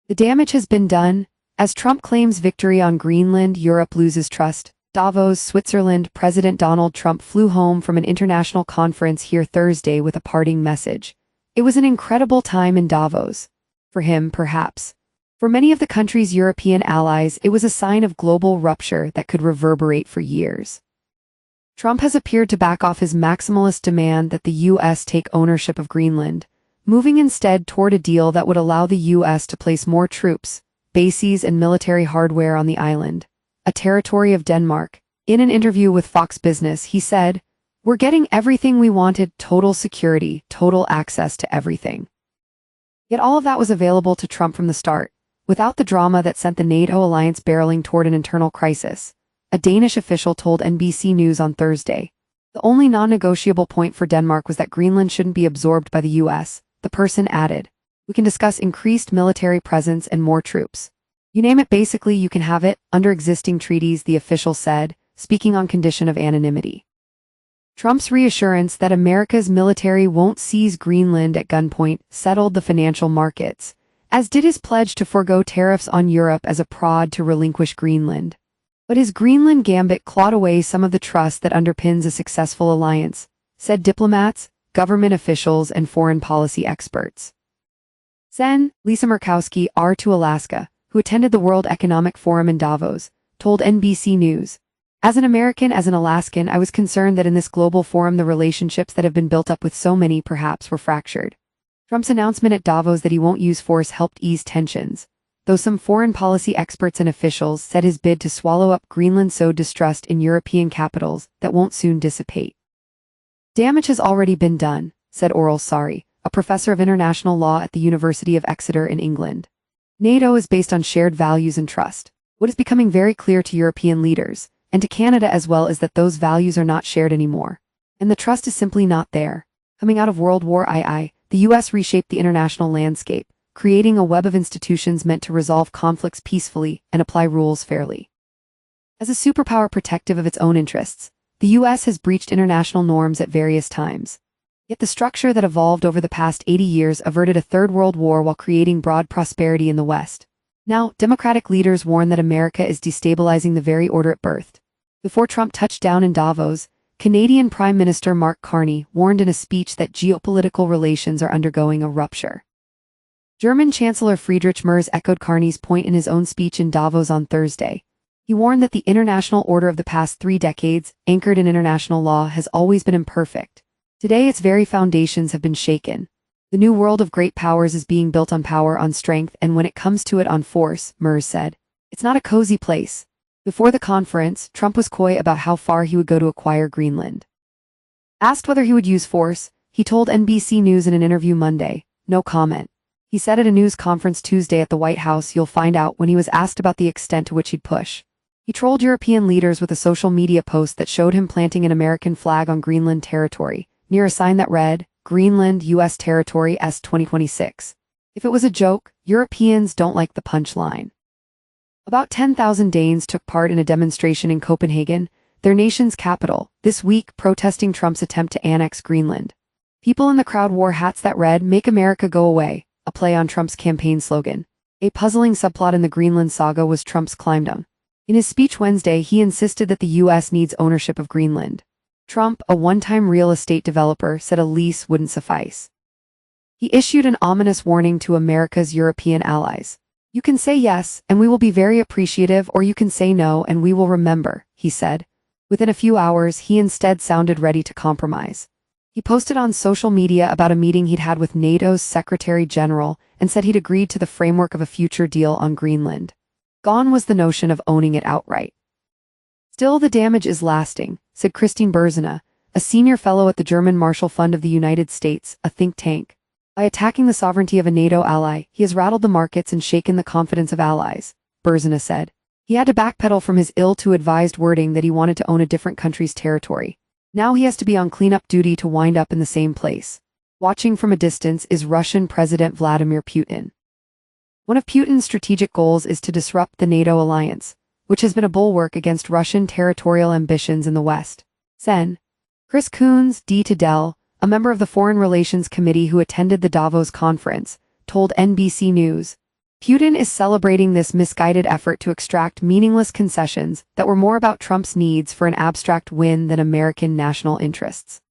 The damage has been done. As Trump claims victory on Greenland, Europe loses trust. Davos, Switzerland. President Donald Trump flew home from an international conference here Thursday with a parting message. It was an incredible time in Davos. For him, perhaps. For many of the country's European allies, it was a sign of global rupture that could reverberate for years. Trump has appeared to back off his maximalist demand that the U.S. take ownership of Greenland, moving instead toward a deal that would allow the U.S. to place more troops, bases, and military hardware on the island, a territory of Denmark. In an interview with Fox Business, he said, "We're getting everything we wanted: total security, total access to everything." Yet all of that was available to Trump from the start, without the drama that sent the NATO alliance barreling toward an internal crisis, a Danish official told NBC News on Thursday. The only non-negotiable point for Denmark was that Greenland shouldn't be absorbed by the U.S., the person added. "We can discuss increased military presence and more troops. You name it, basically you can have it, under existing treaties," the official said, speaking on condition of anonymity. Trump's reassurance that America's military won't seize Greenland at gunpoint settled the financial markets, as did his pledge to forego tariffs on Europe as a prod to relinquish Greenland. But his Greenland gambit clawed away some of the trust that underpins a successful alliance, said diplomats, government officials, and foreign policy experts. Sen. Lisa Murkowski, to Alaska, who attended the World Economic Forum in Davos, told NBC News, "As an American, as an Alaskan, I was concerned that in this global forum the relationships that have been built up with so many perhaps were fractured." Trump's announcement at Davos that he won't use force helped ease tensions, though some foreign policy experts and officials said his bid to swallow up Greenland sowed distrust in European capitals that won't soon dissipate. "Damage has already been done," said Oral Sari, a professor of international law at the University of Exeter in England. "NATO is based on shared values and trust. What is becoming very clear to European leaders, and to Canada as well, is that those values are not shared anymore. And the trust is simply not there." Coming out of World War II, the U.S. reshaped the international landscape, creating a web of institutions meant to resolve conflicts peacefully and apply rules fairly. As a superpower protective of its own interests, the U.S. has breached international norms at various times. Yet the structure that evolved over the past 80 years averted a Third World War while creating broad prosperity in the West. Now, Democratic leaders warn that America is destabilizing the very order it birthed. Before Trump touched down in Davos, Canadian Prime Minister Mark Carney warned in a speech that geopolitical relations are undergoing a rupture. German Chancellor Friedrich Merz echoed Carney's point in his own speech in Davos on Thursday. He warned that the international order of the past 3 decades, anchored in international law, has always been imperfect. Today its very foundations have been shaken. The new world of great powers is being built on power, on strength, and when it comes to it, on force, Merz said. It's not a cozy place. Before the conference, Trump was coy about how far he would go to acquire Greenland. Asked whether he would use force, he told NBC News in an interview Monday, "No comment." He said at a news conference Tuesday at the White House, "You'll find out," when he was asked about the extent to which he'd push. He trolled European leaders with a social media post that showed him planting an American flag on Greenland territory, near a sign that read, "Greenland, U.S. Territory S 2026. If it was a joke, Europeans don't like the punchline. About 10,000 Danes took part in a demonstration in Copenhagen, their nation's capital, this week protesting Trump's attempt to annex Greenland. People in the crowd wore hats that read, "Make America Go Away," a play on Trump's campaign slogan. A puzzling subplot in the Greenland saga was Trump's climb down. In his speech Wednesday, he insisted that the U.S. needs ownership of Greenland. Trump, a one-time real estate developer, said a lease wouldn't suffice. He issued an ominous warning to America's European allies. "You can say yes, and we will be very appreciative, or you can say no, and we will remember," he said. Within a few hours, he instead sounded ready to compromise. He posted on social media about a meeting he'd had with NATO's Secretary General and said he'd agreed to the framework of a future deal on Greenland. Gone was the notion of owning it outright. Still, the damage is lasting, said Christine Berzina, a senior fellow at the German Marshall Fund of the United States, a think tank. By attacking the sovereignty of a NATO ally, he has rattled the markets and shaken the confidence of allies, Berzina said. He had to backpedal from his ill-to-advised wording that he wanted to own a different country's territory. Now he has to be on cleanup duty to wind up in the same place. Watching from a distance is Russian President Vladimir Putin. One of Putin's strategic goals is to disrupt the NATO alliance, which has been a bulwark against Russian territorial ambitions in the West. Sen. Chris Coons, to Dell, a member of the Foreign Relations Committee who attended the Davos conference, told NBC News. Putin is celebrating this misguided effort to extract meaningless concessions that were more about Trump's needs for an abstract win than American national interests.